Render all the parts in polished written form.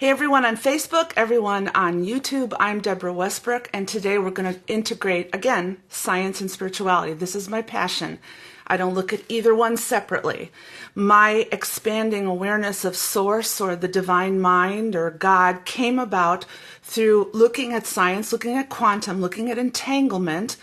Hey everyone on Facebook, everyone on YouTube, I'm Deborah Westbrook, and today we're going to integrate, again, science and spirituality. This is my passion. I don't look at either one separately. My expanding awareness of Source or the divine mind or God came about through looking at science, looking at quantum, looking at entanglement,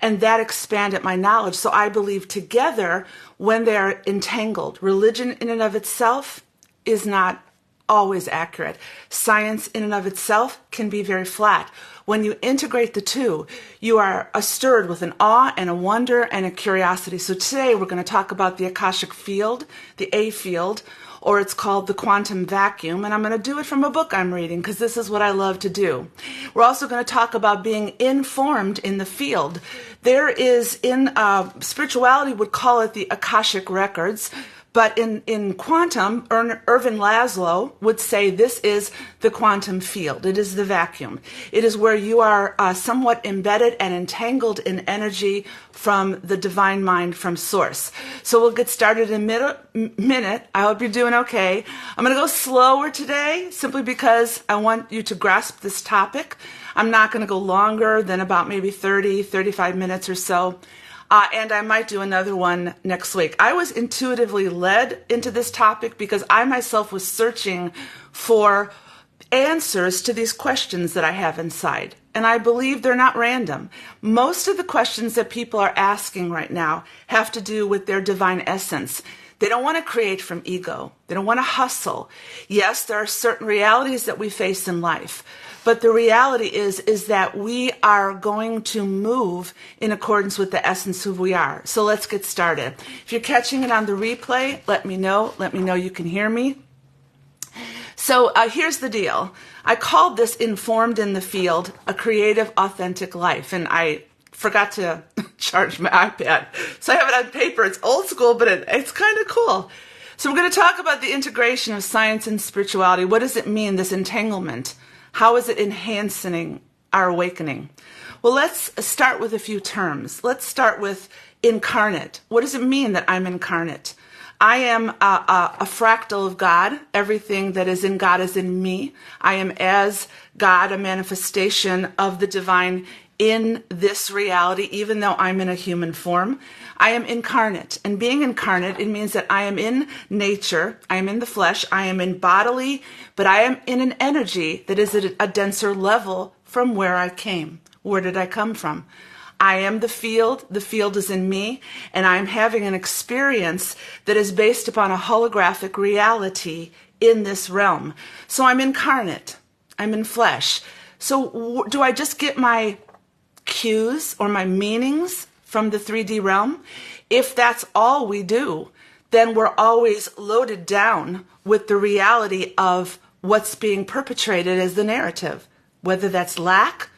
and that expanded my knowledge. So I believe together, when they are entangled, religion in and of itself is not always accurate. Science in and of itself can be very flat. When you integrate the two, you are stirred with an awe and a wonder and a curiosity. So today we're going to talk about the Akashic Field, the A field, or it's called the quantum vacuum, and I'm going to do it from a book I'm reading because this is what I love to do. We're also going to talk about being informed in the field. There is, in spirituality would call it the Akashic records, but in quantum, Ervin Lazlo would say this is the quantum field. It is the vacuum. It is where you are somewhat embedded and entangled in energy from the divine mind, from Source. So we'll get started in a minute. I hope you're doing okay. I'm going to go slower today simply because I want you to grasp this topic. I'm not going to go longer than about maybe 30, 35 minutes or so. And I might do another one next week. I was intuitively led into this topic because I myself was searching for answers to these questions that I have inside. And I believe they're not random. Most of the questions that people are asking right now have to do with their divine essence. They don't want to create from ego. They don't want to hustle. Yes, there are certain realities that we face in life. But the reality is that we are going to move in accordance with the essence of who we are. So let's get started. If you're catching it on the replay, let me know. Let me know you can hear me. So here's the deal. I called this Informed in the Field, a creative, authentic life. And I forgot to charge my iPad. So I have it on paper. It's old school, but it's kind of cool. So we're going to talk about the integration of science and spirituality. What does it mean, this entanglement? How is it enhancing our awakening? Well, let's start with a few terms. Let's start with incarnate. What does it mean that I'm incarnate? I am a fractal of God. Everything that is in God is in me. I am as God, a manifestation of the divine in this reality, even though I'm in a human form. I am incarnate. And being incarnate, it means that I am in nature, I am in the flesh, I am in bodily, but I am in an energy that is at a denser level from where I came. Where did I come from? I am the field is in me, and I'm having an experience that is based upon a holographic reality in this realm. So I'm incarnate, I'm in flesh. So do I just get my cues or my meanings from the 3D realm? If that's all we do, then we're always loaded down with the reality of what's being perpetrated as the narrative, whether that's lack,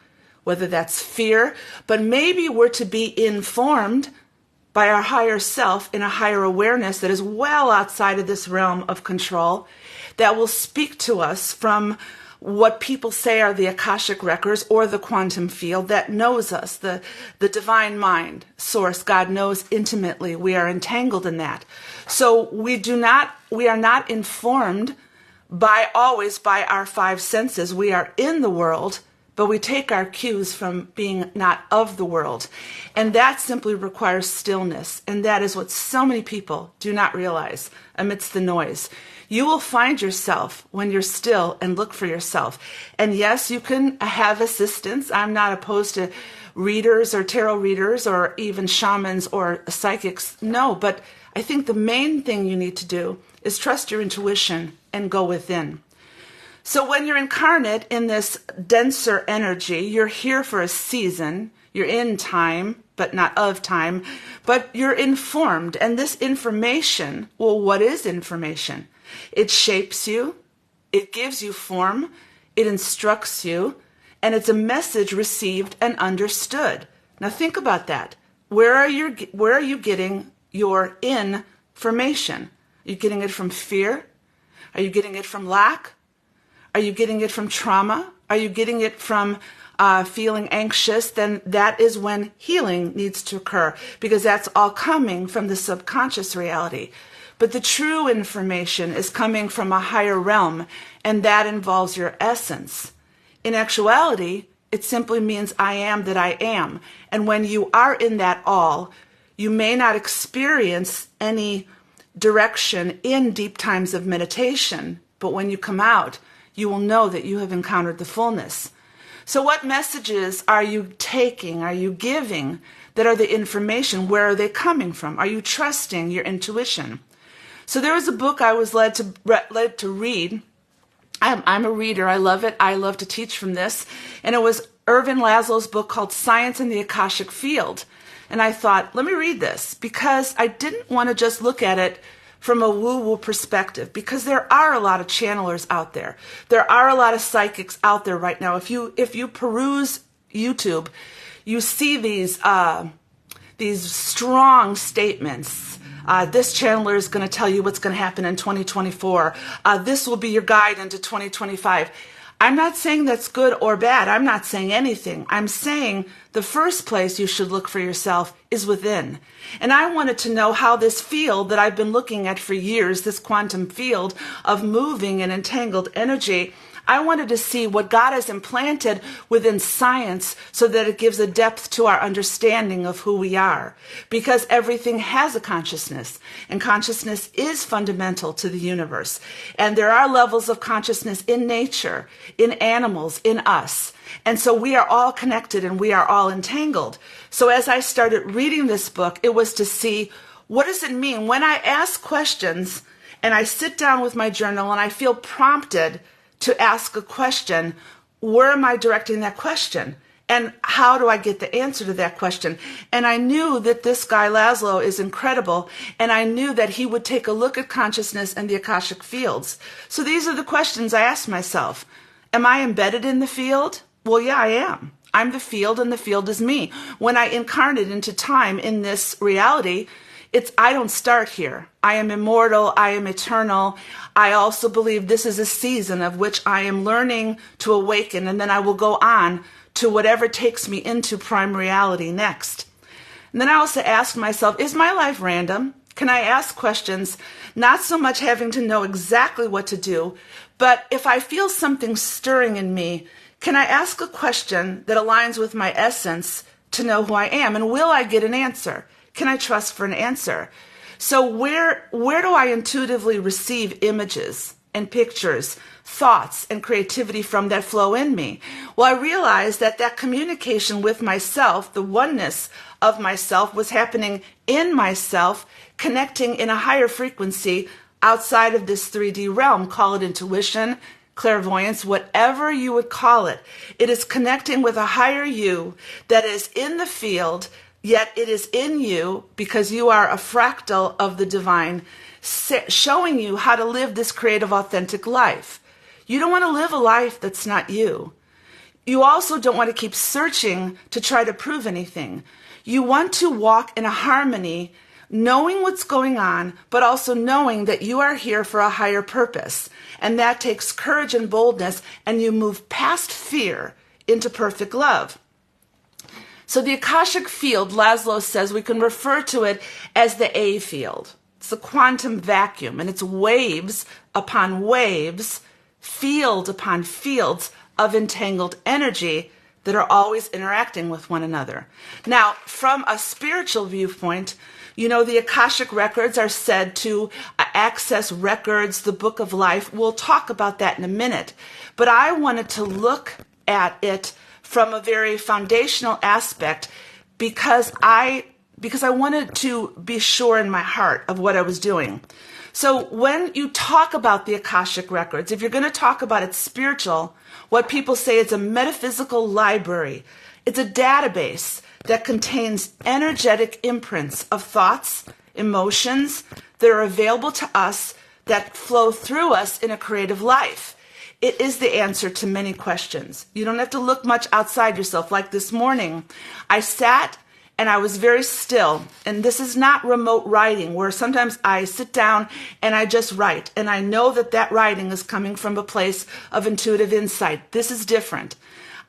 whether that's fear, but maybe we're to be informed by our higher self in a higher awareness that is well outside of this realm of control, that will speak to us from what people say are the Akashic records or the quantum field that knows us, the divine mind, Source. God knows intimately. We are entangled in that. So we are not informed always by our five senses. We are in the world, but we take our cues from being not of the world. And that simply requires stillness. And that is what so many people do not realize amidst the noise. You will find yourself when you're still and look for yourself. And yes, you can have assistance. I'm not opposed to readers or tarot readers or even shamans or psychics. No, but I think the main thing you need to do is trust your intuition and go within. So when you're incarnate in this denser energy, you're here for a season. You're in time, but not of time. But you're informed. And this information, well, what is information? It shapes you, it gives you form, it instructs you, and it's a message received and understood. Now think about that. Where are you getting your information? Are you getting it from fear? Are you getting it from lack? Are you getting it from trauma? Are you getting it from feeling anxious? Then that is when healing needs to occur, because that's all coming from the subconscious reality. But the true information is coming from a higher realm, and that involves your essence. In actuality, it simply means I am that I am. And when you are in that all, you may not experience any direction in deep times of meditation, but when you come out, you will know that you have encountered the fullness. So what messages are you taking, are you giving that are the information? Where are they coming from? Are you trusting your intuition? So there was a book I was led to read. I'm a reader. I love it. I love to teach from this. And it was Ervin Lazlo's book called Science in the Akashic Field. And I thought, let me read this, because I didn't want to just look at it from a woo-woo perspective, because there are a lot of channelers out there. There are a lot of psychics out there right now. If you peruse YouTube, you see these strong statements. This channeler is going to tell you what's going to happen in 2024. This will be your guide into 2025. I'm not saying that's good or bad. I'm not saying anything. I'm saying the first place you should look for yourself is within. And I wanted to know how this field that I've been looking at for years, this quantum field of moving and entangled energy, I wanted to see what God has implanted within science so that it gives a depth to our understanding of who we are. Because everything has a consciousness, and consciousness is fundamental to the universe. And there are levels of consciousness in nature, in animals, in us. And so we are all connected and we are all entangled. So as I started reading this book, it was to see, what does it mean when I ask questions and I sit down with my journal and I feel prompted to ask a question, where am I directing that question? And how do I get the answer to that question? And I knew that this guy Lazlo is incredible, and I knew that he would take a look at consciousness and the Akashic fields. So these are the questions I asked myself. Am I embedded in the field? Well, yeah, I am. I'm the field, and the field is me. When I incarnate into time in this reality, I don't start here. I am immortal. I am eternal. I also believe this is a season of which I am learning to awaken, and then I will go on to whatever takes me into prime reality next. And then I also asked myself, is my life random? Can I ask questions, not so much having to know exactly what to do, but if I feel something stirring in me, can I ask a question that aligns with my essence to know who I am? And will I get an answer? Can I trust for an answer? So where do I intuitively receive images and pictures, thoughts and creativity from that flow in me? Well, I realized that communication with myself, the oneness of myself, was happening in myself, connecting in a higher frequency outside of this 3D realm. Call it intuition, clairvoyance, whatever you would call it. It is connecting with a higher you that is in the field, yet it is in you because you are a fractal of the divine, showing you how to live this creative, authentic life. You don't want to live a life that's not you. You also don't want to keep searching to try to prove anything. You want to walk in a harmony, knowing what's going on, but also knowing that you are here for a higher purpose. And that takes courage and boldness, and you move past fear into perfect love. So the Akashic field, Lazlo says, we can refer to it as the A field. It's a quantum vacuum, and it's waves upon waves, field upon fields of entangled energy that are always interacting with one another. Now, from a spiritual viewpoint, you know, the Akashic records are said to access records, the book of life. We'll talk about that in a minute. But I wanted to look at it from a very foundational aspect because I wanted to be sure in my heart of what I was doing. So when you talk about the Akashic records, if you're going to talk about it spiritual, what people say it's a metaphysical library. It's a database that contains energetic imprints of thoughts, emotions that are available to us that flow through us in a creative life. It is the answer to many questions. You don't have to look much outside yourself. Like this morning, I sat and I was very still. And this is not remote writing, where sometimes I sit down and I just write. And I know that writing is coming from a place of intuitive insight. This is different.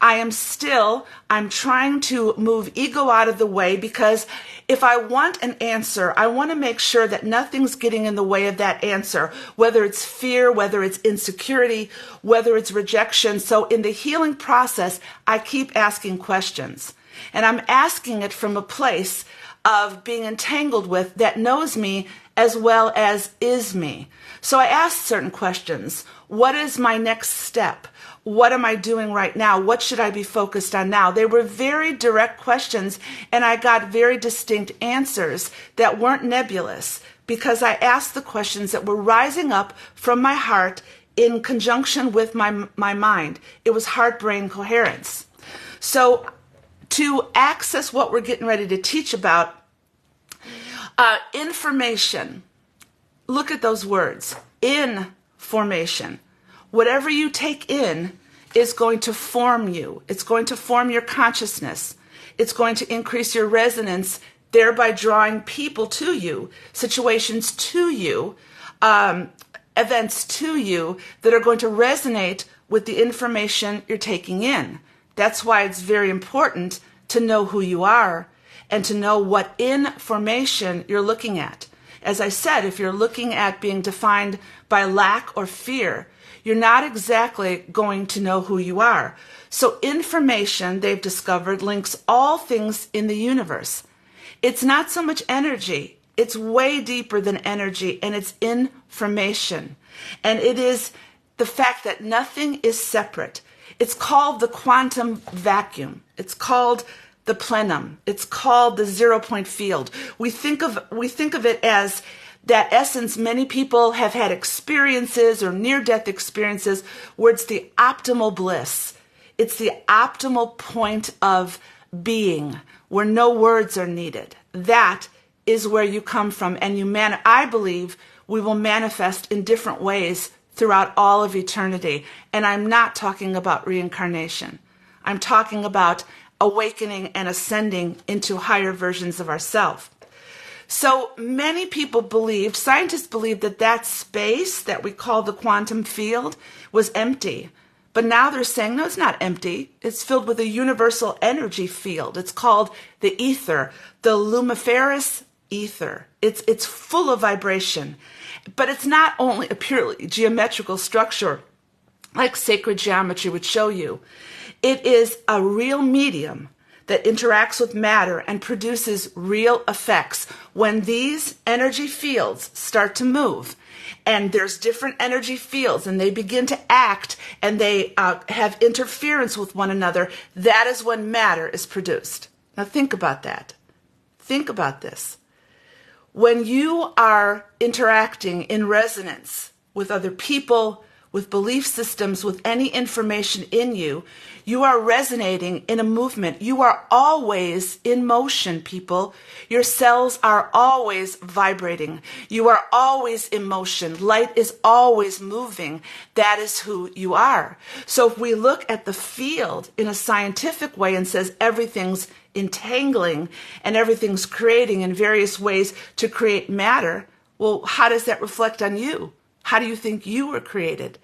I'm trying to move ego out of the way, because if I want an answer, I want to make sure that nothing's getting in the way of that answer, whether it's fear, whether it's insecurity, whether it's rejection. So in the healing process, I keep asking questions, and I'm asking it from a place of being entangled with that knows me as well as is me. So I asked certain questions. What is my next step? What am I doing right now? What should I be focused on now? They were very direct questions, and I got very distinct answers that weren't nebulous, because I asked the questions that were rising up from my heart in conjunction with my mind. It was heart-brain coherence. So to access what we're getting ready to teach about, information, look at those words, information. Whatever you take in is going to form you. It's going to form your consciousness. It's going to increase your resonance, thereby drawing people to you, situations to you, events to you that are going to resonate with the information you're taking in. That's why it's very important to know who you are and to know what information you're looking at. As I said, if you're looking at being defined by lack or fear, you're not exactly going to know who you are. So information, they've discovered, links all things in the universe. It's not so much energy. It's way deeper than energy, and it's information. And it is the fact that nothing is separate. It's called the quantum vacuum. It's called the plenum. It's called the 0-point field. We think of it as that essence. Many people have had experiences or near-death experiences where it's the optimal bliss. It's the optimal point of being where no words are needed. That is where you come from, and I believe we will manifest in different ways throughout all of eternity. And I'm not talking about reincarnation. I'm talking about awakening and ascending into higher versions of ourselves. So many people believed, scientists believed, that space that we call the quantum field was empty. But now they're saying, no, it's not empty. It's filled with a universal energy field. It's called the ether, the lumiferous ether. It's full of vibration. But it's not only a purely geometrical structure like sacred geometry would show you. It is a real medium that interacts with matter and produces real effects. When these energy fields start to move, and there's different energy fields, and they begin to act, and they have interference with one another, that is when matter is produced. Now think about that. Think about this. When you are interacting in resonance with other people, with belief systems, with any information in you, you are resonating in a movement. You are always in motion, people. Your cells are always vibrating. You are always in motion. Light is always moving. That is who you are. So if we look at the field in a scientific way and says everything's entangling and everything's creating in various ways to create matter, well, how does that reflect on you? How do you think you were created?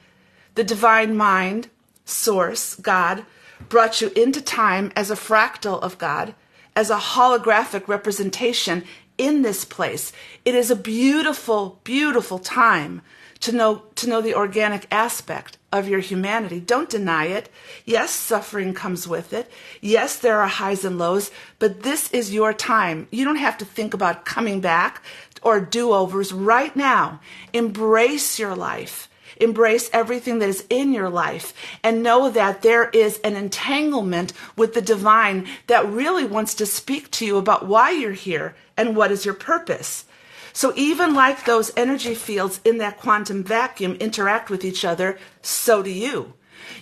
The divine mind, source, God, brought you into time as a fractal of God, as a holographic representation in this place. It is a beautiful, beautiful time to know the organic aspect of your humanity. Don't deny it. Yes, suffering comes with it. Yes, there are highs and lows, but this is your time. You don't have to think about coming back or do-overs right now. Embrace your life. Embrace everything that is in your life, and know that there is an entanglement with the divine that really wants to speak to you about why you're here and what is your purpose. So even like those energy fields in that quantum vacuum interact with each other, so do you.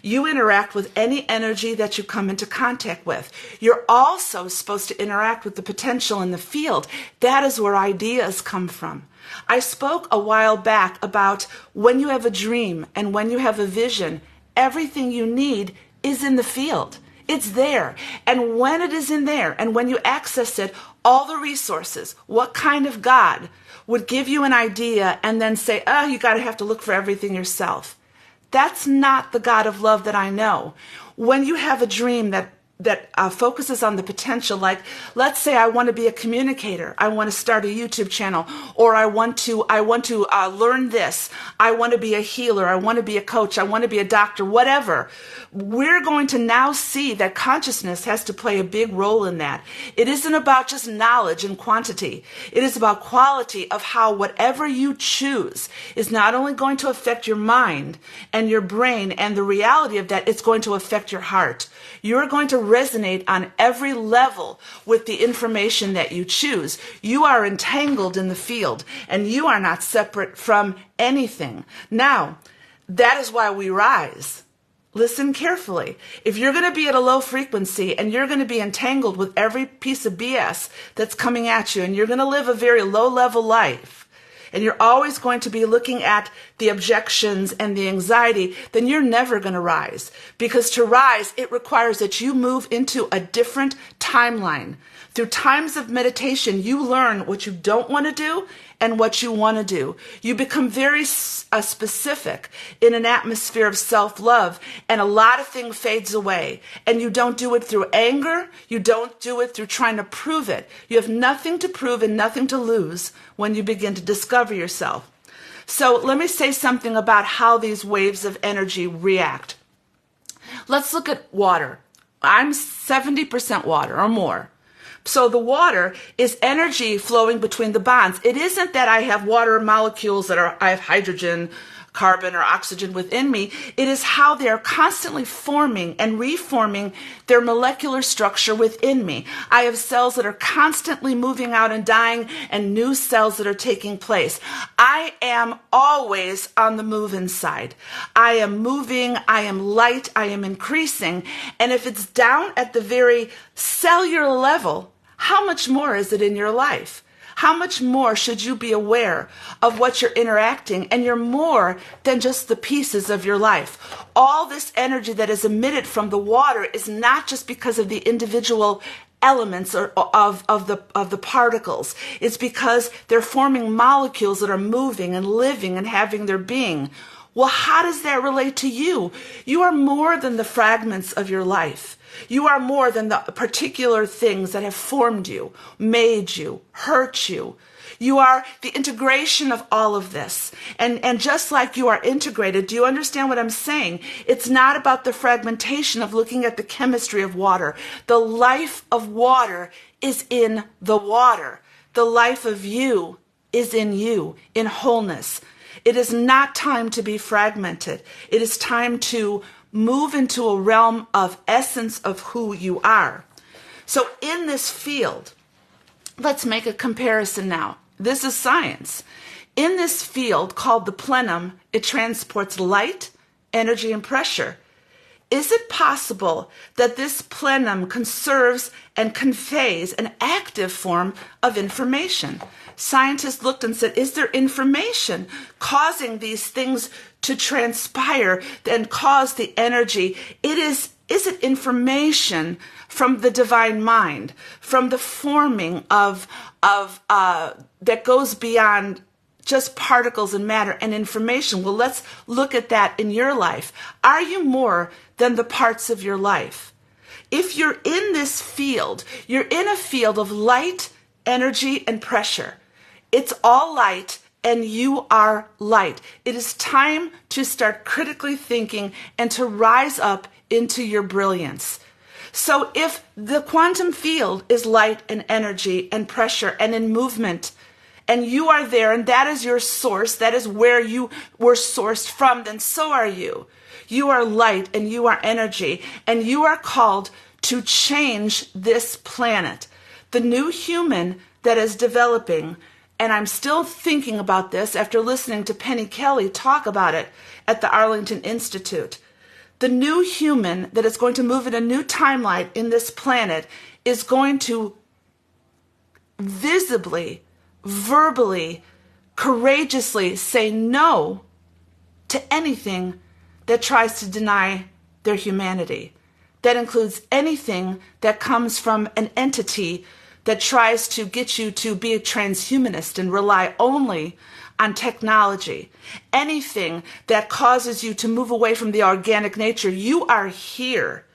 You interact with any energy that you come into contact with. You're also supposed to interact with the potential in the field. That is where ideas come from. I spoke a while back about when you have a dream and when you have a vision, everything you need is in the field. It's there. And when it is in there, and when you access it, all the resources, what kind of God would give you an idea and then say, you got to have to look for everything yourself? That's not the God of love that I know. When you have a dream that focuses on the potential, like let's say I want to be a communicator, I want to start a YouTube channel, or I want to learn this, I want to be a healer, I want to be a coach, I want to be a doctor, whatever. We're going to now see that consciousness has to play a big role in that. It isn't about just knowledge and quantity. It is about quality of how whatever you choose is not only going to affect your mind and your brain and the reality of that, it's going to affect your heart. You're going to resonate on every level with the information that you choose. You are entangled in the field, and you are not separate from anything. Now, that is why we rise. Listen carefully. If you're going to be at a low frequency and you're going to be entangled with every piece of BS that's coming at you, and you're going to live a very low-level life, and you're always going to be looking at the objections and the anxiety, then you're never going to rise. Because to rise, it requires that you move into a different timeline. Through times of meditation, you learn what you don't want to do and what you want to do. You become very specific in an atmosphere of self-love, and a lot of things fades away. And you don't do it through anger. You don't do it through trying to prove it. You have nothing to prove and nothing to lose when you begin to discover yourself. So let me say something about how these waves of energy react. Let's look at water. I'm 70% water or more. So the water is energy flowing between the bonds. It isn't that I have water molecules I have hydrogen, carbon, or oxygen within me. It is how they are constantly forming and reforming their molecular structure within me. I have cells that are constantly moving out and dying, and new cells that are taking place. I am always on the move inside. I am moving, I am light, I am increasing. And if it's down at the very cellular level, how much more is it in your life? How much more should you be aware of what you're interacting? And you're more than just the pieces of your life. All this energy that is emitted from the water is not just because of the individual elements of the particles. It's because they're forming molecules that are moving and living and having their being. Well, how does that relate to you? You are more than the fragments of your life. You are more than the particular things that have formed you, made you, hurt you. You are the integration of all of this. And just like you are integrated, do you understand what I'm saying? It's not about the fragmentation of looking at the chemistry of water. The life of water is in the water. The life of you is in you, in wholeness. It is not time to be fragmented. It is time to move into a realm of essence of who you are. So in this field, let's make a comparison now. This is science. In this field called the plenum, it transports light, energy, and pressure. Is it possible that this plenum conserves and conveys an active form of information? Scientists looked and said, is there information causing these things to transpire and cause the energy? Is it information from the divine mind, from the forming of that goes beyond just particles and matter and information? Well, let's look at that in your life. Are you more than the parts of your life? If you're in this field, you're in a field of light, energy, and pressure. It's all light, and you are light. It is time to start critically thinking and to rise up into your brilliance. So if the quantum field is light and energy and pressure and in movement, and you are there, and that is your source, that is where you were sourced from, then so are you. You are light and you are energy, and you are called to change this planet. The new human that is developing, and I'm still thinking about this after listening to Penny Kelly talk about it at the Arlington Institute. The new human that is going to move in a new timeline in this planet is going to visibly, verbally, courageously say no to anything that tries to deny their humanity. That includes anything that comes from an entity that tries to get you to be a transhumanist and rely only on technology. Anything that causes you to move away from the organic nature. You are here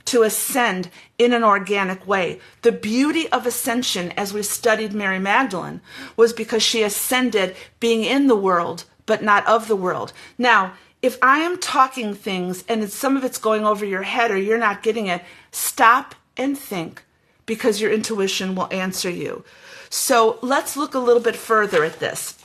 to ascend in an organic way. The beauty of ascension, as we studied Mary Magdalene, was because she ascended being in the world, but not of the world. Now, if I am talking things and some of it's going over your head or you're not getting it, stop and think, because your intuition will answer you. So let's look a little bit further at this.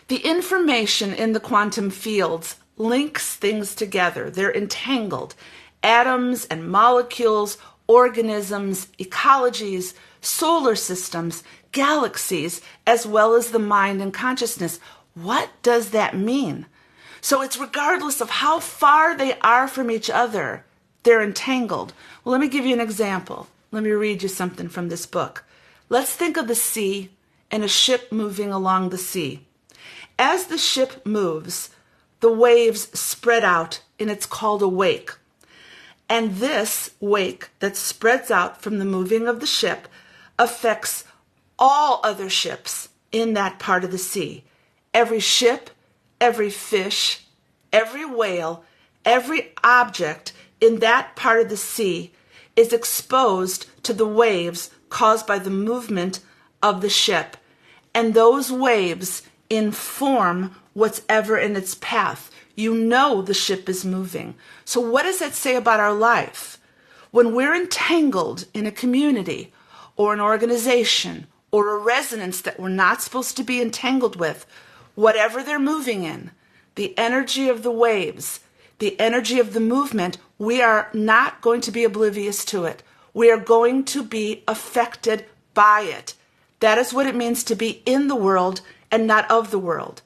The information in the quantum fields links things together. They're entangled. Atoms and molecules, organisms, ecologies, solar systems, galaxies, as well as the mind and consciousness. What does that mean? So it's regardless of how far they are from each other, they're entangled. Well, let me give you an example. Let me read you something from this book. Let's think of the sea and a ship moving along the sea. As the ship moves, the waves spread out, and it's called a wake. And this wake that spreads out from the moving of the ship affects all other ships in that part of the sea. Every ship, every fish, every whale, every object in that part of the sea is exposed to the waves caused by the movement of the ship. And those waves inform what's ever in its path. You know the ship is moving. So what does that say about our life? When we're entangled in a community or an organization or a resonance that we're not supposed to be entangled with, whatever they're moving in, the energy of the waves, the energy of the movement, we are not going to be oblivious to it. We are going to be affected by it. That is what it means to be in the world and not of the world.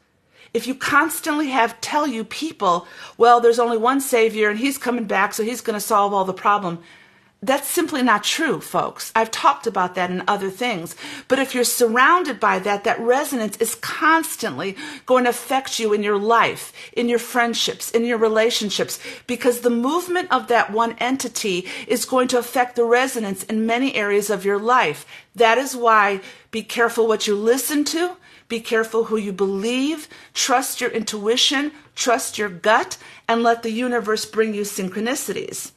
If you constantly tell you people, well, there's only one Savior and he's coming back, so he's going to solve all the problem. That's simply not true, folks. I've talked about that in other things. But if you're surrounded by that, that resonance is constantly going to affect you in your life, in your friendships, in your relationships, because the movement of that one entity is going to affect the resonance in many areas of your life. That is why be careful what you listen to. Be careful who you believe, trust your intuition, trust your gut, and let the universe bring you synchronicities.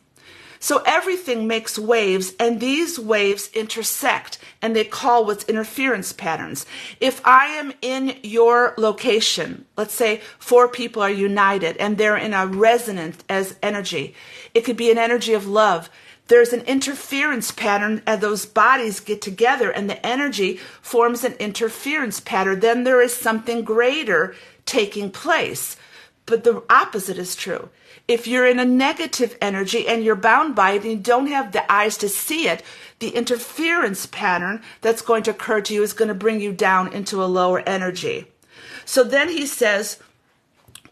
So everything makes waves, and these waves intersect, and they call what's interference patterns. If I am in your location, let's say 4 people are united, and they're in a resonance as energy. It could be an energy of love. There's an interference pattern as those bodies get together and the energy forms an interference pattern. Then there is something greater taking place. But the opposite is true. If you're in a negative energy and you're bound by it and you don't have the eyes to see it, the interference pattern that's going to occur to you is going to bring you down into a lower energy. So then he says,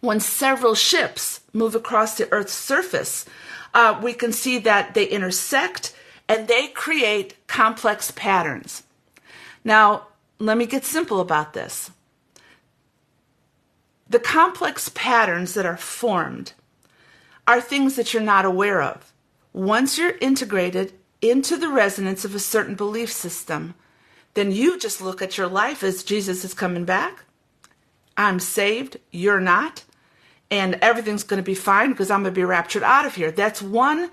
when several ships move across the Earth's surface, we can see that they intersect and they create complex patterns. Now, let me get simple about this. The complex patterns that are formed are things that you're not aware of. Once you're integrated into the resonance of a certain belief system, then you just look at your life as Jesus is coming back. I'm saved, you're not. And everything's going to be fine because I'm going to be raptured out of here. That's one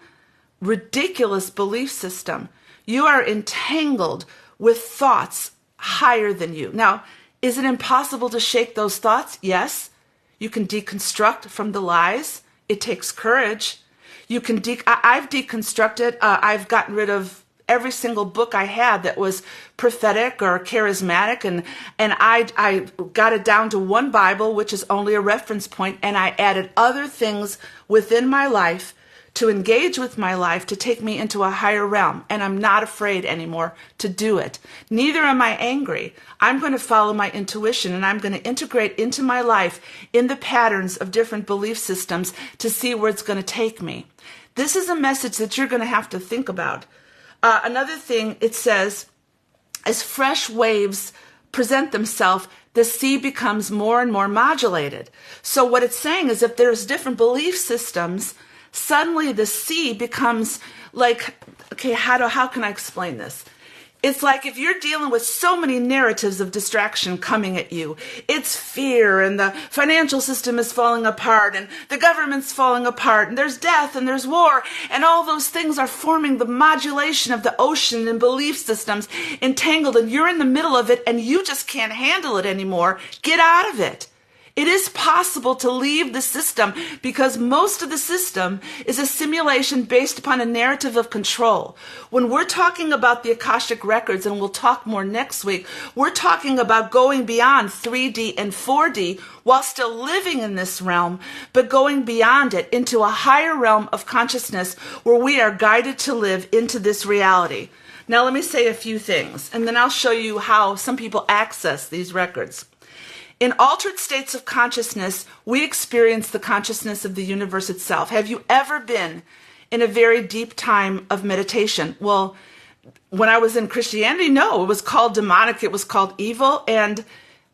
ridiculous belief system. You are entangled with thoughts higher than you. Now, is it impossible to shake those thoughts? Yes. You can deconstruct from the lies. It takes courage. You can I've deconstructed. I've gotten rid of every single book I had that was prophetic or charismatic, and I got it down to one Bible, which is only a reference point, and I added other things within my life to engage with my life to take me into a higher realm, and I'm not afraid anymore to do it. Neither am I angry. I'm going to follow my intuition, and I'm going to integrate into my life in the patterns of different belief systems to see where it's going to take me. This is a message that you're going to have to think about. Another thing, it says, as fresh waves present themselves, the sea becomes more and more modulated. So what it's saying is if there's different belief systems, suddenly the sea becomes like, okay, how can I explain this? It's like if you're dealing with so many narratives of distraction coming at you, it's fear and the financial system is falling apart and the government's falling apart and there's death and there's war and all those things are forming the modulation of the ocean and belief systems entangled, and you're in the middle of it and you just can't handle it anymore. Get out of it. It is possible to leave the system because most of the system is a simulation based upon a narrative of control. When we're talking about the Akashic records, and we'll talk more next week, we're talking about going beyond 3D and 4D while still living in this realm, but going beyond it into a higher realm of consciousness where we are guided to live into this reality. Now let me say a few things, and then I'll show you how some people access these records. In altered states of consciousness, we experience the consciousness of the universe itself. Have you ever been in a very deep time of meditation? Well, when I was in Christianity, no, it was called demonic, it was called evil. And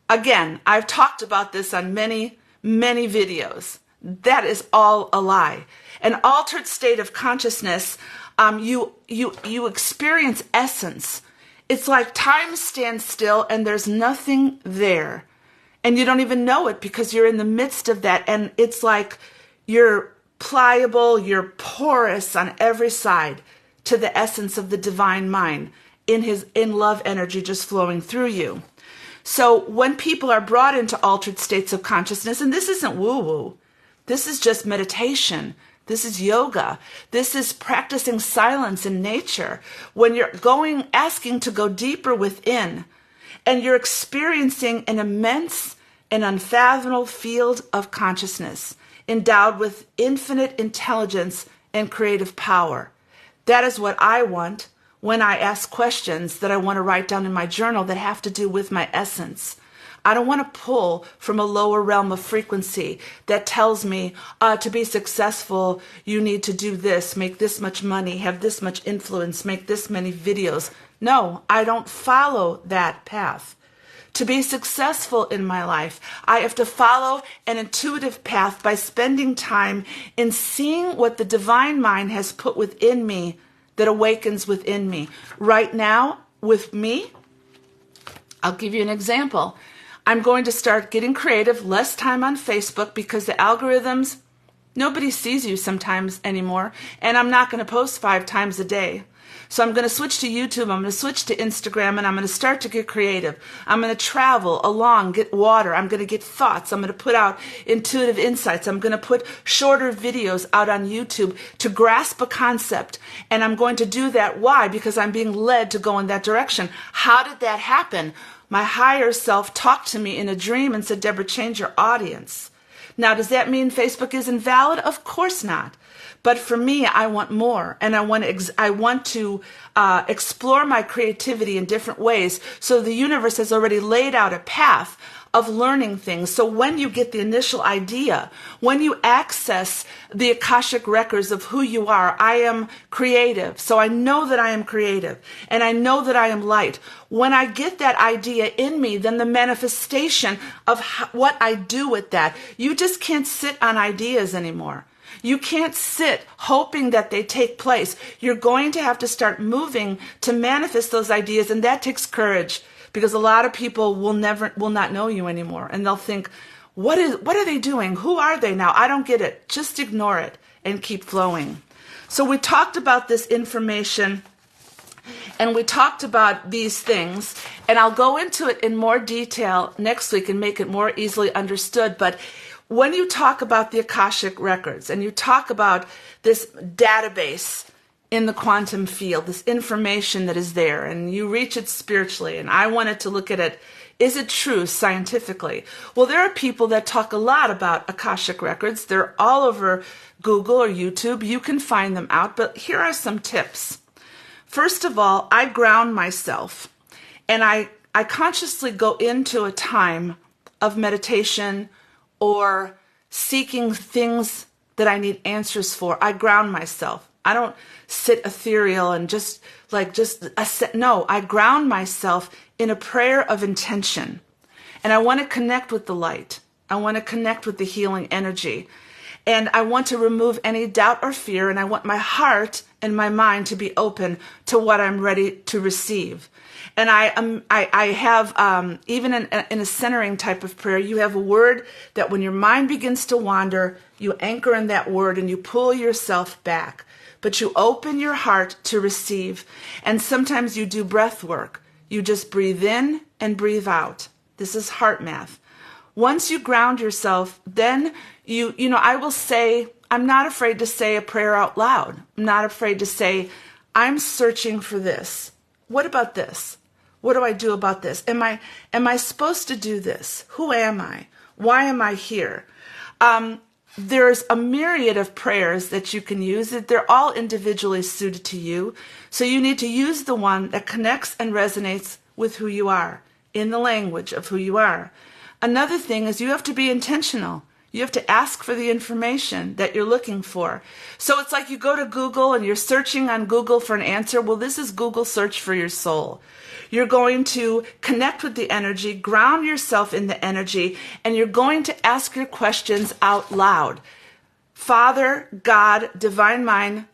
again, I've talked about this on many, many videos. That is all a lie. An altered state of consciousness, you experience essence. It's like time stands still and there's nothing there. And you don't even know it because you're in the midst of that. And it's like you're pliable, you're porous on every side to the essence of the divine mind in love energy just flowing through you. So when people are brought into altered states of consciousness, and this isn't woo-woo, this is just meditation. This is yoga. This is practicing silence in nature. When you're asking to go deeper within, and you're experiencing an immense and unfathomable field of consciousness, endowed with infinite intelligence and creative power. That is what I want when I ask questions that I want to write down in my journal that have to do with my essence. I don't want to pull from a lower realm of frequency that tells me to be successful, you need to do this, make this much money, have this much influence, make this many videos. No, I don't follow that path. To be successful in my life, I have to follow an intuitive path by spending time in seeing what the divine mind has put within me that awakens within me. Right now, with me, I'll give you an example. I'm going to start getting creative, less time on Facebook because the algorithms, nobody sees you sometimes anymore, and I'm not going to post 5 times a day. So I'm going to switch to YouTube, I'm going to switch to Instagram, and I'm going to start to get creative. I'm going to travel along, get water, I'm going to get thoughts, I'm going to put out intuitive insights, I'm going to put shorter videos out on YouTube to grasp a concept. And I'm going to do that. Why? Because I'm being led to go in that direction. How did that happen? My higher self talked to me in a dream and said, Deborah, change your audience. Now, does that mean Facebook is invalid? Of course not. But for me, I want more, and I want to explore my creativity in different ways. So the universe has already laid out a path of learning things. So when you get the initial idea, when you access the Akashic records of who you are, I am creative. So I know that I am creative, and I know that I am light. When I get that idea in me, then the manifestation of what I do with that, you just can't sit on ideas anymore. You can't sit hoping that they take place. You're going to have to start moving to manifest those ideas, and that takes courage because a lot of people will not know you anymore, and they'll think, what are they doing? Who are they now? I don't get it. Just ignore it and keep flowing. So we talked about this information, and we talked about these things, and I'll go into it in more detail next week and make it more easily understood. But when you talk about the Akashic records and you talk about this database in the quantum field, this information that is there, and you reach it spiritually, and I wanted to look at it, is it true scientifically? Well, there are people that talk a lot about Akashic records. They're all over Google or YouTube. You can find them out, but here are some tips. First of all, I ground myself, and I consciously go into a time of meditation or seeking things that I need answers for. I ground myself. I don't sit ethereal and no, I ground myself in a prayer of intention. And I want to connect with the light. I want to connect with the healing energy. And I want to remove any doubt or fear, and I want my heart and my mind to be open to what I'm ready to receive. And I have, even in a centering type of prayer, you have a word that when your mind begins to wander, you anchor in that word and you pull yourself back. But you open your heart to receive. And sometimes you do breath work. You just breathe in and breathe out. This is heart math. Once you ground yourself, then I will say, I'm not afraid to say a prayer out loud. I'm not afraid to say, I'm searching for this. What about this? What do I do about this? Am I supposed to do this? Who am I? Why am I here? There's a myriad of prayers that you can use. They're all individually suited to you. So you need to use the one that connects and resonates with who you are, in the language of who you are. Another thing is you have to be intentional. You have to ask for the information that you're looking for. So it's like you go to Google and you're searching on Google for an answer. Well, this is Google search for your soul. You're going to connect with the energy, ground yourself in the energy, and you're going to ask your questions out loud. Father, God, Divine Mind,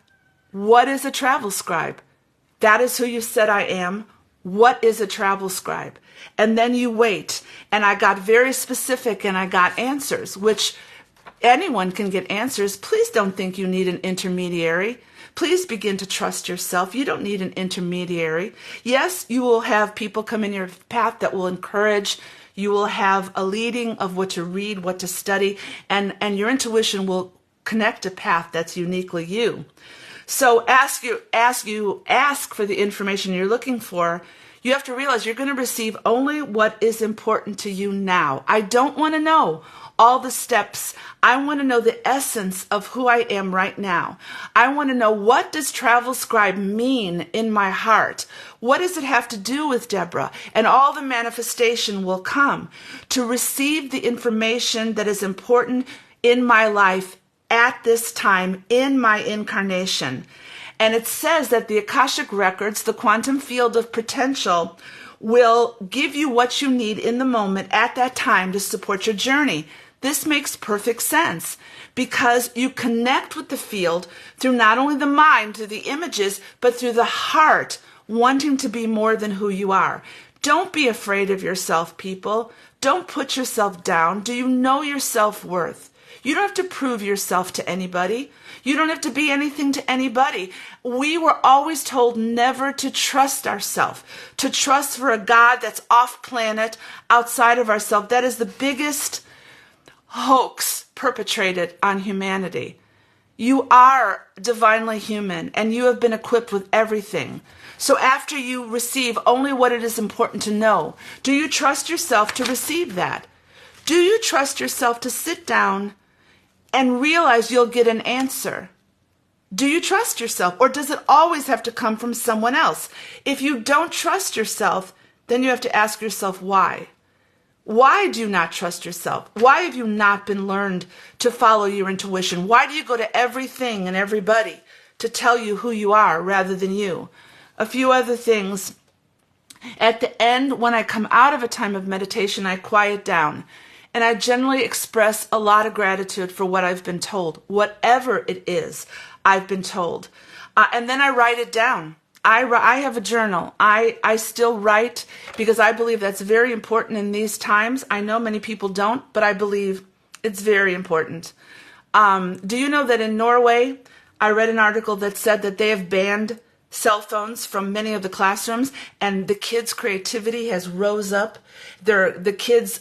what is a travel scribe? That is who you said I am. What is a travel scribe? And then you wait. And I got very specific and I got answers, which anyone can get answers. Please don't think you need an intermediary. Please begin to trust yourself. You don't need an intermediary. Yes, you will have people come in your path that will encourage. You will have a leading of what to read, what to study, and your intuition will connect a path that's uniquely you. So ask for the information you're looking for. You have to realize you're going to receive only what is important to you now. I don't want to know all the steps. I want to know the essence of who I am right now. I want to know, what does travel scribe mean in my heart? What does it have to do with Deborah? And all the manifestation will come to receive the information that is important in my life at this time in my incarnation. And it says that the Akashic records, the quantum field of potential, will give you what you need in the moment at that time to support your journey. This makes perfect sense because you connect with the field through not only the mind, through the images, but through the heart, wanting to be more than who you are. Don't be afraid of yourself, people. Don't put yourself down. Do you know your self-worth? You don't have to prove yourself to anybody. You don't have to be anything to anybody. We were always told never to trust ourselves, to trust for a God that's off planet, outside of ourselves. That is the biggest hoax perpetrated on humanity. You are divinely human and you have been equipped with everything. So after you receive only what it is important to know, do you trust yourself to receive that? Do you trust yourself to sit down and realize you'll get an answer? Do you trust yourself, or does it always have to come from someone else? If you don't trust yourself, then you have to ask yourself why. Why do you not trust yourself? Why have you not been learned to follow your intuition? Why do you go to everything and everybody to tell you who you are rather than you? A few other things. At the end, when I come out of a time of meditation, I quiet down. And I generally express a lot of gratitude for what I've been told, whatever it is I've been told. And then I write it down. I have a journal. I still write because I believe that's very important in these times. I know many people don't, but I believe it's very important. Do you know that in Norway, I read an article that said that they have banned cell phones from many of the classrooms, and the kids' creativity has rose up. The kids'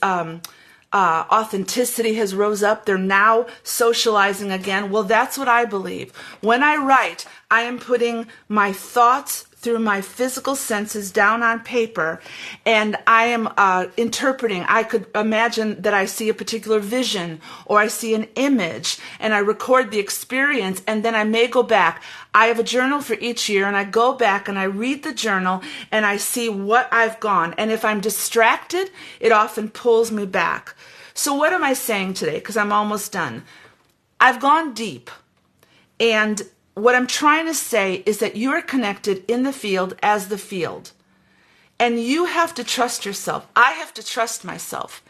authenticity has rose up. They're now socializing again. Well, that's what I believe. When I write, I am putting my thoughts through my physical senses down on paper, and I am interpreting. I could imagine that I see a particular vision or I see an image, and I record the experience, and then I may go back. I have a journal for each year, and I go back and I read the journal and I see what I've gone. And if I'm distracted, it often pulls me back. So what am I saying today? Because I'm almost done. I've gone deep, and what I'm trying to say is that you are connected in the field as the field. And you have to trust yourself. I have to trust myself.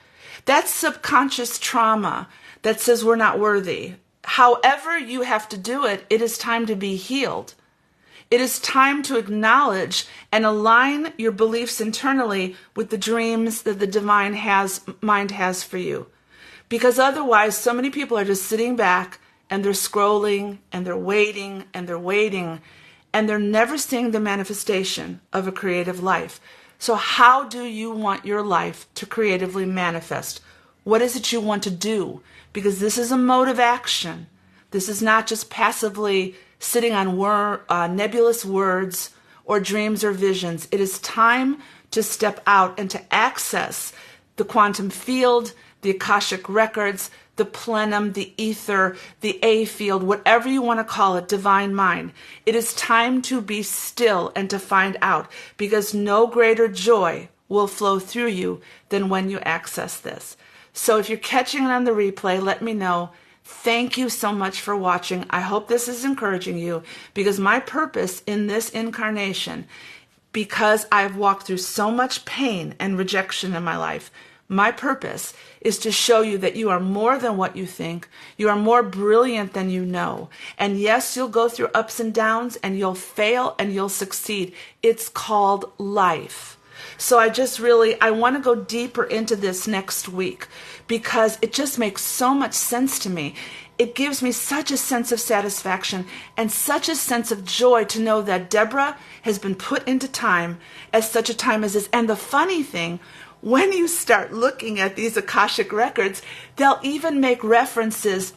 That's subconscious trauma that says we're not worthy. however you have to do it, it is time to be healed. It is time to acknowledge and align your beliefs internally with the dreams that the divine mind has for you. Because otherwise, so many people are just sitting back and they're scrolling and they're waiting and they're waiting and they're never seeing the manifestation of a creative life. So how do you want your life to creatively manifest? What is it you want to do? Because this is a mode of action. This is not just passively sitting on nebulous words or dreams or visions. It is time to step out and to access the quantum field, the Akashic records, the plenum, the ether, the A field, whatever you want to call it, divine mind. It is time to be still and to find out, because no greater joy will flow through you than when you access this. So if you're catching it on the replay, let me know. Thank you so much for watching. I hope this is encouraging you, because my purpose in this incarnation, because I've walked through so much pain and rejection in my life, my purpose is to show you that you are more than what you think. You are more brilliant than you know. And yes, you'll go through ups and downs, and you'll fail and you'll succeed. It's called life. So I want to go deeper into this next week, because it just makes so much sense to me. It gives me such a sense of satisfaction and such a sense of joy to know that Deborah has been put into time as such a time as this. And the funny thing, when you start looking at these Akashic records, they'll even make references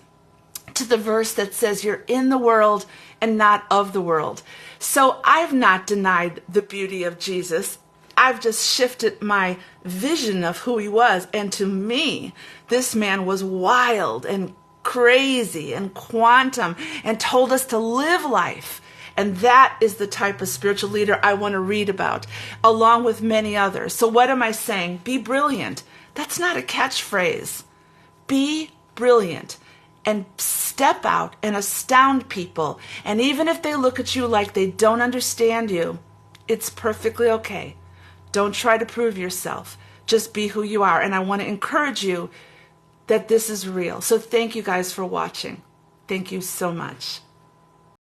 to the verse that says you're in the world and not of the world. So I've not denied the beauty of Jesus. I've just shifted my vision of who he was. And to me, this man was wild and crazy and quantum and told us to live life. And that is the type of spiritual leader I want to read about, along with many others. So what am I saying? Be brilliant. That's not a catchphrase. Be brilliant and step out and astound people. And even if they look at you like they don't understand you, it's perfectly okay. Don't try to prove yourself. Just be who you are. And I want to encourage you that this is real. So thank you guys for watching. Thank you so much.